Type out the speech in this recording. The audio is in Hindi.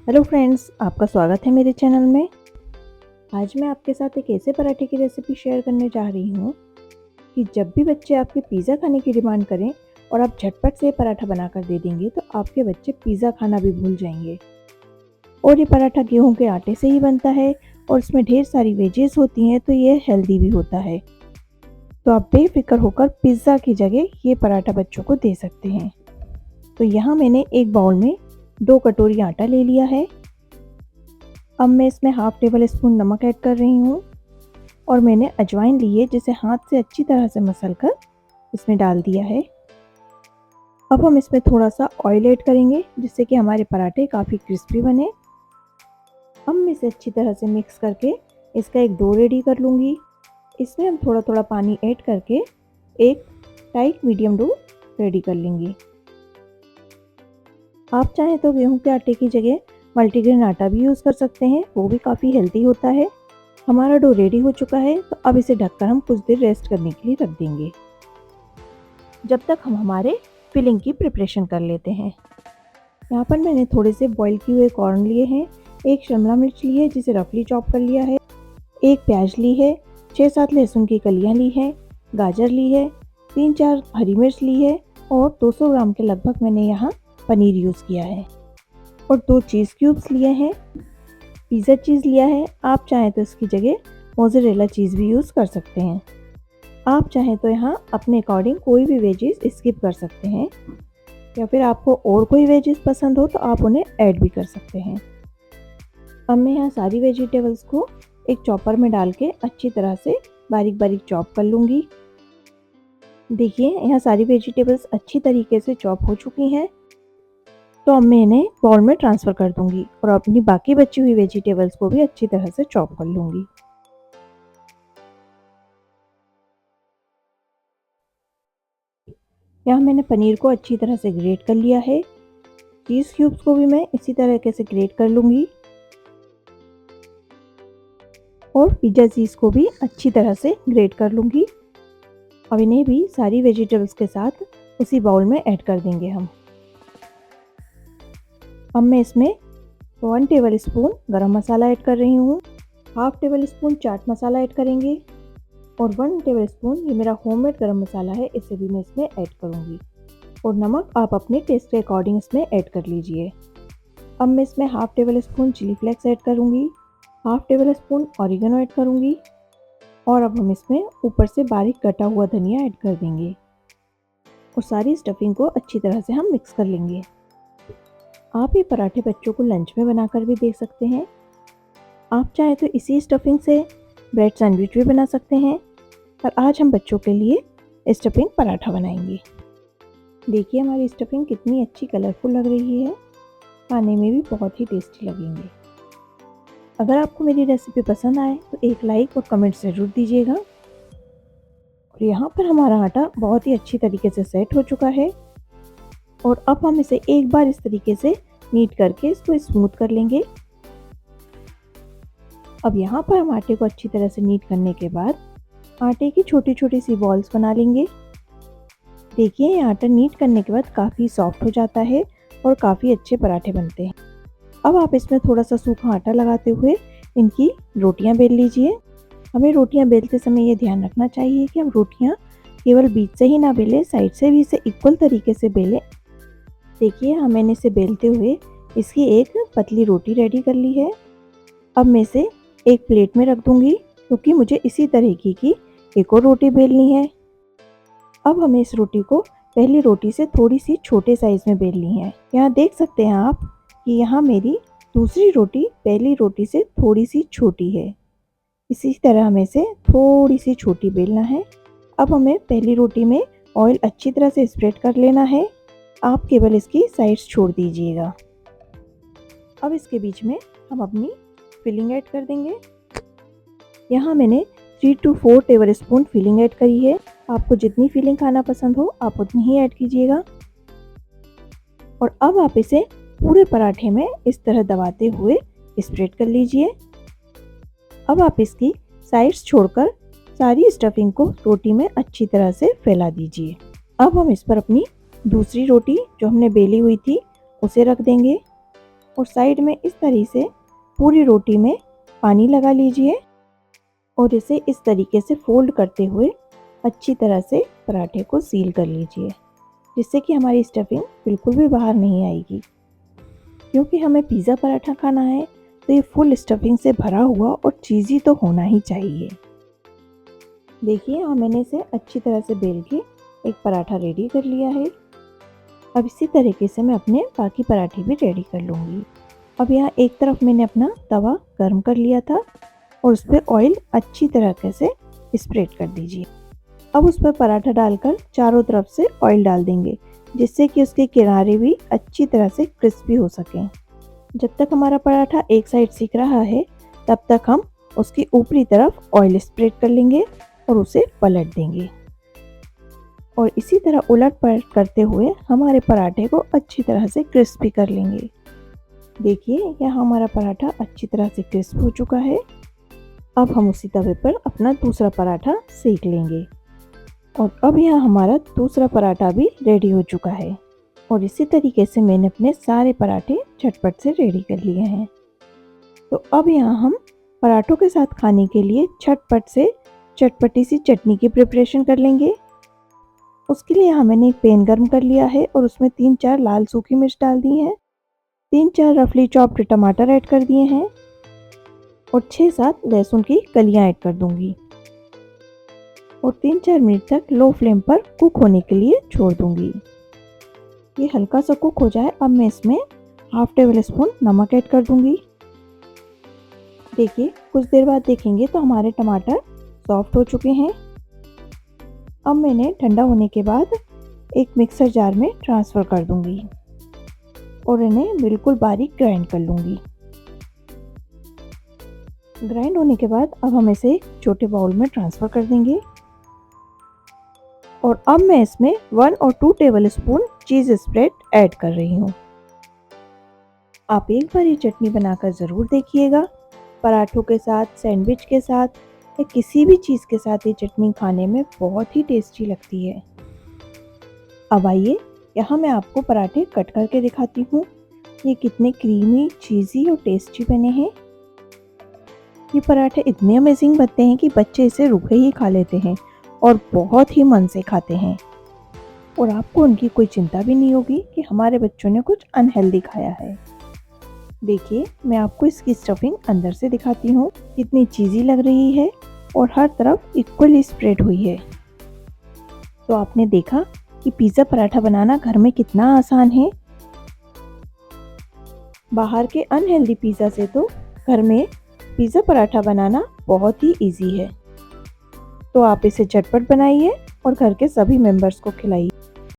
हेलो फ्रेंड्स, आपका स्वागत है मेरे चैनल में। आज मैं आपके साथ एक ऐसे पराठे की रेसिपी शेयर करने जा रही हूँ कि जब भी बच्चे आपके पिज़्ज़ा खाने की डिमांड करें और आप झटपट से पराठा बनाकर दे देंगे तो आपके बच्चे पिज़्ज़ा खाना भी भूल जाएंगे। और ये पराठा गेहूं के आटे से ही बनता है और इसमें ढेर सारी वेजेस होती हैं, तो ये हेल्दी भी होता है। तो आप बेफिक्र होकर पिज़्ज़ा की जगह ये पराठा बच्चों को दे सकते हैं। तो यहाँ मैंने एक बाउल में 2 कटोरी आटा ले लिया है। अब मैं इसमें हाफ टेबल स्पून नमक ऐड कर रही हूँ और मैंने अजवाइन ली है जिसे हाथ से अच्छी तरह से मसल कर इसमें डाल दिया है। अब हम इसमें थोड़ा सा ऑयल ऐड करेंगे जिससे कि हमारे पराठे काफ़ी क्रिस्पी बने। अब मैं इसे अच्छी तरह से मिक्स करके इसका एक डो रेडी कर लूँगी। इसमें हम थोड़ा थोड़ा पानी ऐड करके एक टाइट मीडियम डो रेडी कर लेंगे। आप चाहें तो गेहूं के आटे की जगह मल्टीग्रेन आटा भी यूज़ कर सकते हैं, वो भी काफ़ी हेल्दी होता है। हमारा डो रेडी हो चुका है, तो अब इसे ढककर हम कुछ देर रेस्ट करने के लिए रख देंगे जब तक हम हमारे फिलिंग की प्रिपरेशन कर लेते हैं। यहाँ पर मैंने थोड़े से बॉईल किए हुए कॉर्न लिए हैं, एक शिमला मिर्च ली है जिसे रफली चॉप कर लिया है, एक प्याज ली है, 6-7 लहसुन की कलियाँ ली हैं, गाजर ली है, 3-4 हरी मिर्च ली है और 200 ग्राम के लगभग मैंने यहाँ पनीर यूज़ किया है और 2 चीज़ क्यूब्स लिए हैं। पिज़्ज़ा चीज़ लिया है, आप चाहें तो इसकी जगह मोज़रेला चीज़ भी यूज़ कर सकते हैं। आप चाहें तो यहाँ अपने अकॉर्डिंग कोई भी वेजेस स्किप कर सकते हैं या फिर आपको और कोई वेजेस पसंद हो तो आप उन्हें ऐड भी कर सकते हैं। अब मैं यहाँ सारी वेजिटेबल्स को एक चॉपर में डाल के अच्छी तरह से बारीक बारीक चॉप कर लूँगी। देखिए यहाँ सारी वेजिटेबल्स अच्छी तरीके से चॉप हो चुकी हैं, तो अब मैं इन्हें बाउल में ट्रांसफ़र कर दूंगी और अपनी बाकी बची हुई वेजिटेबल्स को भी अच्छी तरह से चॉप कर लूँगी। यहाँ मैंने पनीर को अच्छी तरह से ग्रेट कर लिया है। चीज़ क्यूब्स को भी मैं इसी तरीके से ग्रेट कर लूँगी और पिज़्ज़ा चीज़ को भी अच्छी तरह से ग्रेट कर लूँगी। अब इन्हें भी सारी वेजिटेबल्स के साथ उसी बाउल में ऐड कर देंगे हम। अब मैं इसमें 1 टेबल स्पून गरम मसाला ऐड कर रही हूँ, half table spoon chaat masala add करेंगे और 1 टेबल स्पून ये मेरा होममेड गरम मसाला है, इसे भी मैं इसमें ऐड करूँगी और नमक आप अपने टेस्ट के अकॉर्डिंग इसमें ऐड कर लीजिए। अब मैं इसमें half tablespoon chili flakes add करूँगी, half tablespoon oregano add करूँगी और अब हम इसमें ऊपर से बारीक कटा हुआ धनिया ऐड कर देंगे और सारी स्टफिंग को अच्छी तरह से हम मिक्स कर लेंगे। आप ये पराठे बच्चों को लंच में बनाकर भी दे सकते हैं। आप चाहे तो इसी स्टफिंग से ब्रेड सैंडविच भी बना सकते हैं, पर आज हम बच्चों के लिए स्टफिंग पराठा बनाएंगे। देखिए हमारी स्टफिंग कितनी अच्छी कलरफुल लग रही है, खाने में भी बहुत ही टेस्टी लगेंगे। अगर आपको मेरी रेसिपी पसंद आए तो एक लाइक और कमेंट ज़रूर दीजिएगा। और यहाँ पर हमारा आटा बहुत ही अच्छी तरीके से सेट हो चुका है और अब हम इसे एक बार इस तरीके से नीट करके इसको स्मूथ कर लेंगे। अब यहाँ पर हम आटे को अच्छी तरह से नीट करने के बाद आटे की छोटी छोटी सी बॉल्स बना लेंगे। देखिए ये आटा नीट करने के बाद काफ़ी सॉफ्ट हो जाता है और काफ़ी अच्छे पराठे बनते हैं। अब आप इसमें थोड़ा सा सूखा आटा लगाते हुए इनकी रोटियां बेल लीजिए। हमें रोटियां बेलते समय ये ध्यान रखना चाहिए कि हम रोटियां केवल बीच से ही ना बेलें, साइड से भी इसे इक्वल तरीके से बेलें। देखिए मैंने इसे बेलते हुए इसकी एक पतली रोटी रेडी कर ली है। अब मैं इसे एक प्लेट में रख दूंगी क्योंकि मुझे इसी तरीके की एक और रोटी बेलनी है। अब हमें इस रोटी को पहली रोटी से थोड़ी सी छोटे साइज में बेलनी है। यहाँ देख सकते हैं आप कि यहाँ मेरी दूसरी रोटी पहली रोटी से थोड़ी सी छोटी है। इसी तरह हमें इसे थोड़ी सी छोटी बेलना है। अब हमें पहली रोटी में ऑयल अच्छी तरह से स्प्रेड कर लेना है, आप केवल इसकी साइड्स छोड़ दीजिएगा। अब इसके बीच में हम अपनी फिलिंग ऐड कर देंगे। यहाँ मैंने 3 to 4 tablespoon filling add करी है। आपको जितनी फिलिंग खाना पसंद हो आप उतनी ही ऐड कीजिएगा और अब आप इसे पूरे पराठे में इस तरह दबाते हुए स्प्रेड कर लीजिए। अब आप इसकी साइड्स छोड़कर सारी स्टफिंग को रोटी में अच्छी तरह से फैला दीजिए। अब हम इस पर अपनी दूसरी रोटी जो हमने बेली हुई थी उसे रख देंगे और साइड में इस तरह से पूरी रोटी में पानी लगा लीजिए और इसे इस तरीके से फोल्ड करते हुए अच्छी तरह से पराठे को सील कर लीजिए, जिससे कि हमारी स्टफिंग बिल्कुल भी बाहर नहीं आएगी। क्योंकि हमें पिज़्ज़ा पराठा खाना है तो ये फुल स्टफिंग से भरा हुआ और चीज़ी तो होना ही चाहिए। देखिए यहाँ मैंने इसे अच्छी तरह से बेल के एक पराठा रेडी कर लिया है। अब इसी तरीके से मैं अपने बाकी पराठे भी रेडी कर लूँगी। अब यहाँ एक तरफ मैंने अपना तवा गर्म कर लिया था और उस पर ऑयल अच्छी तरीके से स्प्रेड कर दीजिए। अब उस पर पराठा डालकर चारों तरफ से ऑयल डाल देंगे, जिससे कि उसके किनारे भी अच्छी तरह से क्रिस्पी हो सकें। जब तक हमारा पराठा एक साइड सिक रहा है तब तक हम उसकी ऊपरी तरफ ऑयल स्प्रेड कर लेंगे और उसे पलट देंगे और इसी तरह उलट पलट करते हुए हमारे पराठे को अच्छी तरह से क्रिस्पी कर लेंगे। देखिए यहाँ हमारा पराठा अच्छी तरह से क्रिस्प हो चुका है। अब हम उसी तवे पर अपना दूसरा पराठा सेक लेंगे और अब यहाँ हमारा दूसरा पराठा भी रेडी हो चुका है और इसी तरीके से मैंने अपने सारे पराठे झटपट से रेडी कर लिए हैं। तो अब यहाँ हम पराठों के साथ खाने के लिए झटपट से चटपटी सी चटनी की प्रिपरेशन कर लेंगे। उसके लिए यहाँ मैंने एक पैन गर्म कर लिया है और उसमें 3-4 लाल सूखी मिर्च डाल दी हैं, 3-4 रफली चॉप्ड टमाटर ऐड कर दिए हैं और 6-7 लहसुन की कलियाँ ऐड कर दूंगी और 3-4 मिनट तक लो फ्लेम पर कुक होने के लिए छोड़ दूंगी। ये हल्का सा कुक हो जाए अब मैं इसमें हाफ टेबल स्पून नमक ऐड कर दूंगी। देखिए कुछ देर बाद देखेंगे तो हमारे टमाटर सॉफ्ट हो चुके हैं। अब मैंने ठंडा होने के बाद एक मिक्सर जार में ट्रांसफ़र कर दूंगी और इन्हें बिल्कुल बारीक ग्राइंड कर लूँगी। ग्राइंड होने के बाद अब हम इसे एक छोटे बाउल में ट्रांसफ़र कर देंगे और अब मैं इसमें 1 और 2 टेबल स्पून चीज़ स्प्रेड ऐड कर रही हूँ। आप एक बार ये चटनी बनाकर ज़रूर देखिएगा। पराठों के साथ, सैंडविच के साथ या किसी भी चीज़ के साथ ये चटनी खाने में बहुत ही टेस्टी लगती है। अब आइए यहाँ मैं आपको पराठे कट करके दिखाती हूँ। ये कितने क्रीमी, चीज़ी और टेस्टी बने हैं। ये पराठे इतने अमेजिंग बनते हैं कि बच्चे इसे रुके ही खा लेते हैं और बहुत ही मन से खाते हैं और आपको उनकी कोई चिंता भी नहीं होगी कि हमारे बच्चों ने कुछ अनहेल्दी खाया है। देखिए मैं आपको इसकी स्टफिंग अंदर से दिखाती हूँ, कितनी चीज़ी लग रही है और हर तरफ इक्वली स्प्रेड हुई है। तो आपने देखा कि पिज़्ज़ा पराठा बनाना घर में कितना आसान है। बाहर के अनहेल्दी पिज़्ज़ा से तो घर में पिज़्ज़ा पराठा बनाना बहुत ही इजी है। तो आप इसे झटपट बनाइए और घर के सभी मेंबर्स को खिलाइए।